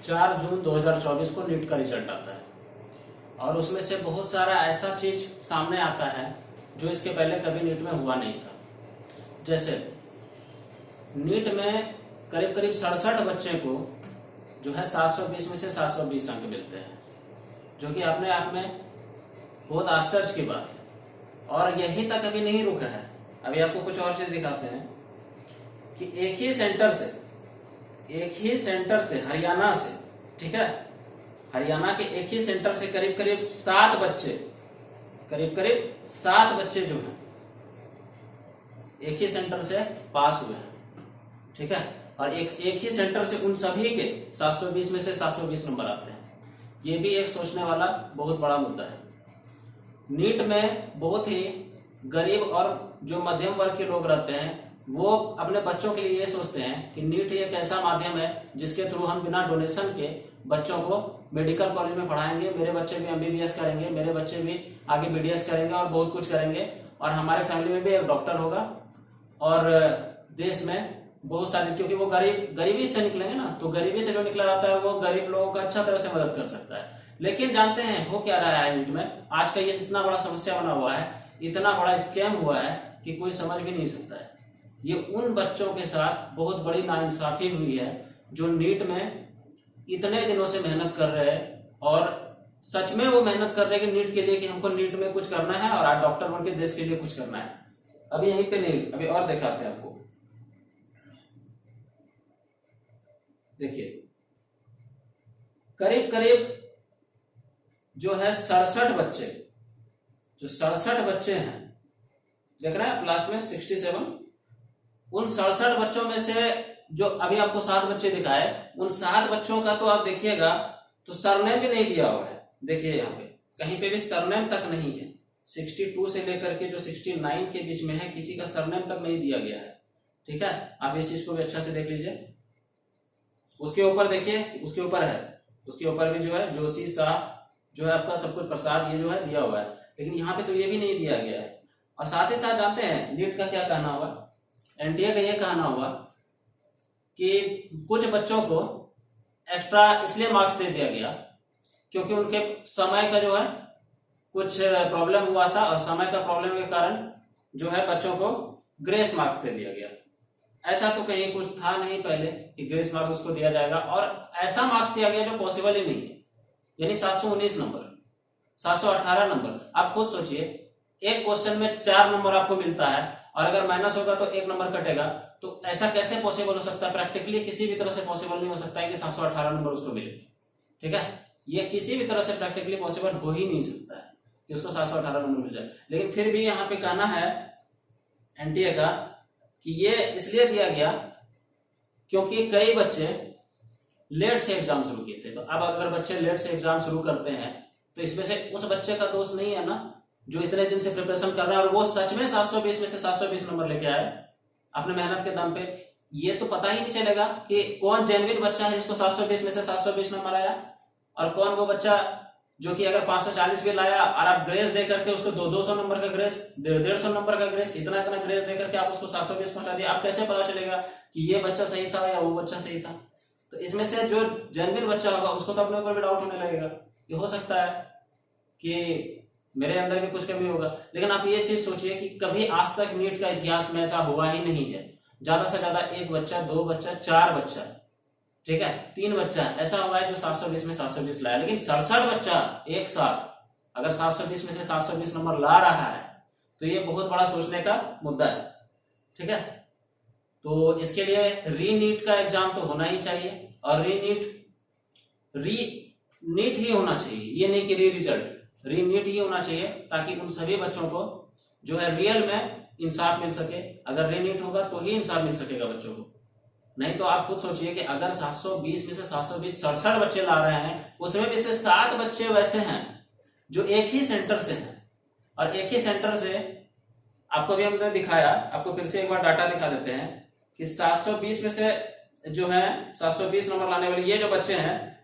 4 जून 2024 को नीट का रिजल्ट आता है और उसमें से बहुत सारा ऐसा चीज सामने आता है जो इसके पहले कभी नीट में हुआ नहीं था। जैसे नीट में करीब करीब 67 बच्चे को जो है 720 में से 720 अंक मिलते हैं, जो कि अपने आप में बहुत आश्चर्य की बात है। और यही तक अभी नहीं रुका है, अभी आपको कुछ और चीज दिखाते हैं कि एक ही सेंटर से हरियाणा से, ठीक है, हरियाणा के एक ही सेंटर से करीब करीब 7 बच्चे जो हैं एक ही सेंटर से पास हुए हैं, ठीक है। और एक ही सेंटर से उन सभी के 720 में से 720 नंबर आते हैं। ये भी एक सोचने वाला बहुत बड़ा मुद्दा है। नीट में बहुत ही गरीब और जो मध्यम वर्ग के लोग रहते हैं वो अपने बच्चों के लिए ये सोचते हैं कि नीट एक ऐसा माध्यम है जिसके थ्रू हम बिना डोनेशन के बच्चों को मेडिकल कॉलेज में पढ़ाएंगे, मेरे बच्चे भी एमबीबीएस करेंगे, मेरे बच्चे भी आगे बीडीएस करेंगे और बहुत कुछ करेंगे, और हमारे फैमिली में भी एक डॉक्टर होगा और देश में बहुत सारे, क्योंकि वो गरीबी से निकलेंगे ना, तो गरीबी से जो निकला रहता है वो गरीब लोगों का अच्छा तरह से मदद कर सकता है। लेकिन जानते हैं हो क्या रहा है नीट में, आज का ये इतना बड़ा समस्या बना हुआ है, इतना बड़ा स्कैम हुआ है कि कोई समझ भी नहीं सकता है। ये उन बच्चों के साथ बहुत बड़ी नाइंसाफी हुई है जो नीट में इतने दिनों से मेहनत कर रहे हैं और सच में वो मेहनत कर रहे हैं कि नीट के लिए, कि हमको नीट में कुछ करना है और आज डॉक्टर बन के देश के लिए कुछ करना है। अभी यहीं पे नहीं, अभी और दिखाते हैं आपको। देखिए करीब करीब जो है 67 बच्चे हैं, देख रहे हैं लास्ट में 67, उन 67 बच्चों में से जो अभी आपको 7 बच्चे दिखाए, उन 7 बच्चों का तो आप देखिएगा तो सरनेम भी नहीं दिया हुआ है। देखिए यहाँ पे कहीं पे भी सरनेम तक नहीं है। 62 से लेकर के जो 69 के बीच में है, किसी का सरनेम तक नहीं दिया गया है, ठीक है। आप इस चीज को भी अच्छा से देख लीजिए। उसके ऊपर देखिए, उसके ऊपर है, उसके ऊपर भी जो है जोशी, शाह, जो है आपका सब कुछ प्रसाद, ये जो है दिया हुआ है, लेकिन यहाँ पे तो ये भी नहीं दिया गया है। और साथ ही साथ जानते हैं नीट का क्या कहना हुआ, एनटीए का ये कहना हुआ कि कुछ बच्चों को एक्स्ट्रा इसलिए मार्क्स दे दिया गया क्योंकि उनके समय का जो है कुछ प्रॉब्लम हुआ था, और समय का प्रॉब्लम के कारण जो है बच्चों को ग्रेस मार्क्स दे दिया गया। ऐसा तो कहीं कुछ था नहीं पहले कि ग्रेस मार्क्स उसको दिया जाएगा, और ऐसा मार्क्स दिया गया जो पॉसिबल ही नहीं है, यानी 719 नंबर, 718 नंबर। आप खुद सोचिए, एक क्वेश्चन में 4 नंबर आपको मिलता है और अगर माइनस होगा तो 1 नंबर कटेगा, तो ऐसा कैसे पॉसिबल हो सकता है? प्रैक्टिकली किसी भी तरह से पॉसिबल नहीं हो सकता है कि 718 नंबर उसको मिले, ठीक है। ये किसी भी तरह से प्रैक्टिकली पॉसिबल हो ही नहीं सकता है कि उसको 718 नंबर मिल जाए। लेकिन फिर भी यहाँ पे कहना है एनटीए का कि ये इसलिए दिया गया क्योंकि कई बच्चे लेट से एग्जाम शुरू किए थे। तो अब अगर बच्चे लेट से एग्जाम शुरू करते हैं तो इसमें से उस बच्चे का दोष नहीं है ना जो इतने दिन से प्रिपरेशन कर रहा है और वो सच में 720 में से 720 नंबर लेके आए अपने मेहनत के दम पे। ये तो पता ही नहीं चलेगा कि कौन जेन्युइन बच्चा है जिसको 720 में से 720 नंबर आया, और कौन वो बच्चा जो कि अगर 540 भी लाया और आप ग्रेस दे करके उसको 200 नंबर का ग्रेस, 150 नंबर का ग्रेस, इतना ग्रेस दे करके आप उसको 720 पहुंचा दिया। आप कैसे पता चलेगा कि ये बच्चा सही था या वो बच्चा सही था? तो इसमें से जो जेन्युइन बच्चा होगा उसको तो अपने ऊपर भी डाउट होने लगेगा। ये हो सकता है कि मेरे अंदर भी कुछ कमी होगा। लेकिन आप ये चीज सोचिए कि कभी आज तक नीट का इतिहास में ऐसा हुआ ही नहीं है। ज्यादा से ज्यादा 1 बच्चा, 2 बच्चा, 4 बच्चा, ठीक है, 3 बच्चा ऐसा हुआ है जो 720 में 720 लाया। लेकिन 67 बच्चा एक साथ अगर 720 में से 720 नंबर ला रहा है तो ये बहुत बड़ा सोचने का मुद्दा है, ठीक है। तो इसके लिए रीनीट का एग्जाम तो होना ही चाहिए, और रीनीट ही होना चाहिए, ये नहीं कि रीनीट ही होना चाहिए, ताकि उन सभी बच्चों को जो है रियल में इंसाफ मिल सके। अगर रीनीट होगा तो ही इंसाफ मिल सकेगा बच्चों को, नहीं तो आप खुद सोचिए कि अगर 720 में से 720 67 बच्चे ला रहे हैं, उसमें भी से 7 बच्चे वैसे हैं जो एक ही सेंटर से हैं, और एक ही सेंटर से आपको भी हमने दिखाया, आपको फिर से एक बार डाटा दिखा देते हैं कि 720 में से जो है 720 नंबर लाने वाले ये जो बच्चे हैं,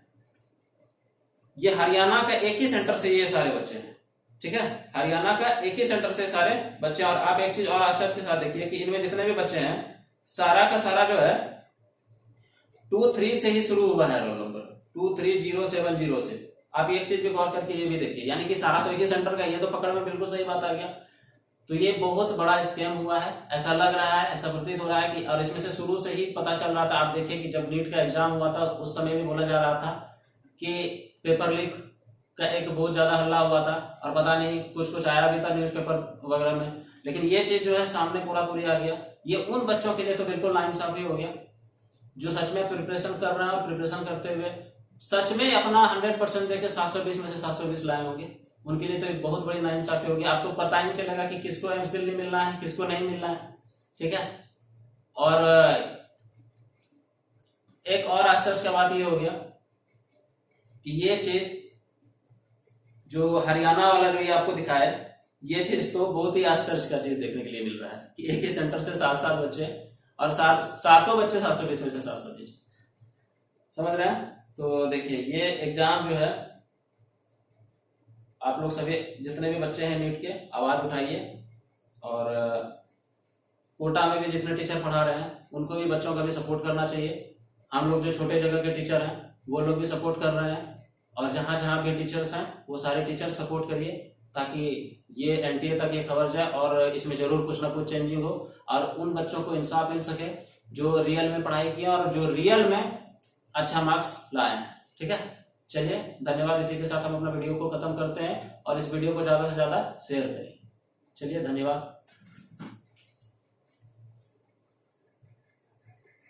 ये हरियाणा का एक ही सेंटर से ये सारे बच्चे हैं, ठीक है। हरियाणा का एक ही सेंटर से सारे बच्चे। और आप एक चीज और आश्चर्य के साथ देखिए कि इनमें जितने भी बच्चे हैं सारा का सारा जो है 23 से ही शुरू हुआ है रोल नंबर, 23070 से। आप एक चीज भी गौर करके ये भी देखिए, यानी कि सारा तो एक ही सेंटर का, ये तो पकड़ में बिल्कुल सही बात आ गया। तो ये बहुत बड़ा स्कैम हुआ है, ऐसा लग रहा है, ऐसा प्रतीत हो रहा है कि, और इसमें से शुरू से ही पता चल रहा था। आप देखिए कि जब नीट का एग्जाम हुआ था उस समय भी बोला जा रहा था कि पेपर लीक का एक बहुत ज्यादा हल्ला हुआ था, और पता नहीं कुछ आया भी था न्यूज़पेपर वगैरह में। लेकिन ये चीज जो है सामने पूरी आ गया। ये उन बच्चों के लिए तो बिल्कुल नाइंसाफी हो गया जो सच में प्रिपरेशन कर रहे हैं, और प्रिपरेशन करते हुए सच में अपना 100% देके 720 में से 720 लाए होंगे। उनके लिए तो एक बहुत बड़ी नाइंसाफी होगी। आपको पता ही नहीं चलेगा कि किसको एम्स दिल्ली मिलना है, किसको नहीं मिलना है, ठीक है। और एक और आश्चर्य का बात ये हो गया कि ये चीज जो हरियाणा वाला जो ये आपको दिखाया है, ये चीज तो बहुत ही आश्चर्य का चीज देखने के लिए मिल रहा है कि एक ही सेंटर से 7 बच्चे, और सातों बच्चे 720 में से 720, समझ रहे हैं। तो देखिए ये एग्जाम जो है, आप लोग सभी जितने भी बच्चे हैं नीट के, आवाज उठाइए, और कोटा में भी जितने टीचर पढ़ा रहे हैं उनको भी, बच्चों का भी सपोर्ट करना चाहिए। हम लोग जो छोटे जगह के टीचर हैं वो लोग भी सपोर्ट कर रहे हैं, और जहां जहां भी टीचर्स हैं वो सारे टीचर सपोर्ट करिए, ताकि ये एनटीए तक ये खबर जाए और इसमें जरूर कुछ ना कुछ चेंजिंग हो, और उन बच्चों को इंसाफ मिल सके जो रियल में पढ़ाई किया और जो रियल में अच्छा मार्क्स लाए हैं, ठीक है। चलिए धन्यवाद। इसी के साथ हम अपना वीडियो को खत्म करते हैं, और इस वीडियो को ज्यादा से ज्यादा शेयर करें। चलिए धन्यवाद।